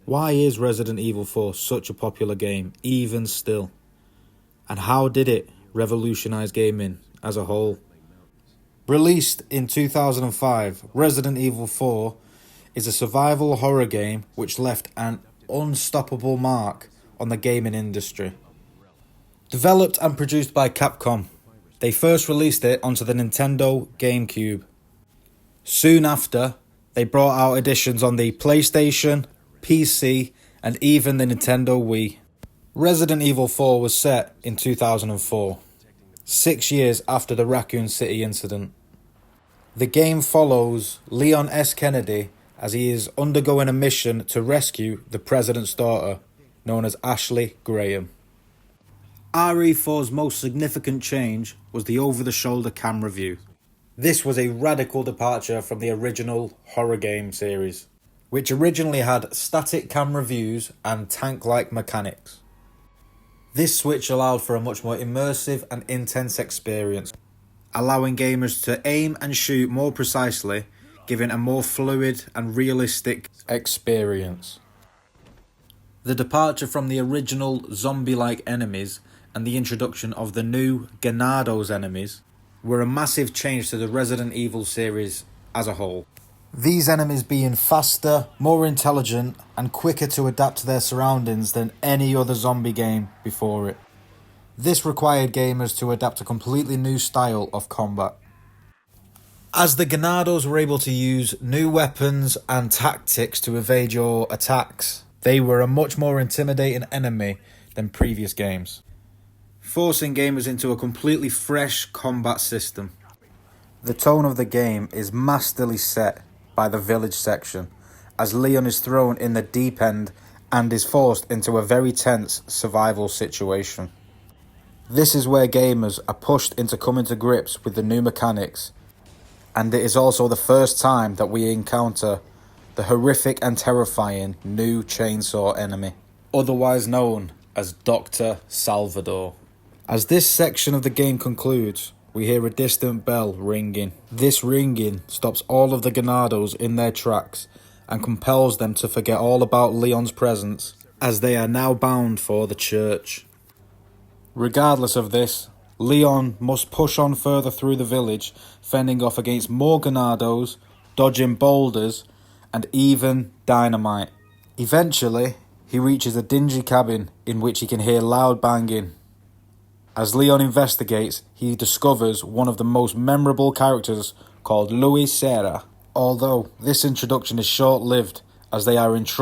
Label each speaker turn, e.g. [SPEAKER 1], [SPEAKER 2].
[SPEAKER 1] Why is Resident Evil 4 such a popular game, even still? And how did it revolutionize gaming as a whole? Released in 2005, Resident Evil 4 is a survival horror game which left an unstoppable mark on the gaming industry. Developed and produced by Capcom, they first released it onto the Nintendo GameCube. Soon after, they brought out editions on the PlayStation, PC, and even the Nintendo Wii. Resident Evil 4 was set in 2004, 6 years after the Raccoon City incident. The game follows Leon S. Kennedy as he is undergoing a mission to rescue the president's daughter, known as Ashley Graham. RE4's most significant change was the over-the-shoulder camera view. This was a radical departure from the original horror game series, which originally had static camera views and tank-like mechanics. This switch allowed for a much more immersive and intense experience, allowing gamers to aim and shoot more precisely, giving a more fluid and realistic experience. The departure from the original zombie-like enemies and the introduction of the new Ganados enemies were a massive change to the Resident Evil series as a whole. These enemies being faster, more intelligent, and quicker to adapt to their surroundings than any other zombie game before it. This required gamers to adapt a completely new style of combat. As the Ganados were able to use new weapons and tactics to evade your attacks, they were a much more intimidating enemy than previous games, forcing gamers into a completely fresh combat system. The tone of the game is masterly set by the village section, as Leon is thrown in the deep end and is forced into a very tense survival situation. This is where gamers are pushed into coming to grips with the new mechanics, and it is also the first time that we encounter the horrific and terrifying new chainsaw enemy, otherwise known as Dr. Salvador. As this section of the game concludes, we hear a distant bell ringing. This ringing stops all of the Ganados in their tracks and compels them to forget all about Leon's presence, as they are now bound for the church. Regardless of this, Leon must push on further through the village, fending off against more Ganados, dodging boulders, and even dynamite. Eventually, he reaches a dingy cabin in which he can hear loud banging. As Leon investigates, he discovers one of the most memorable characters called Luis Serra, although this introduction is short-lived as they are in trouble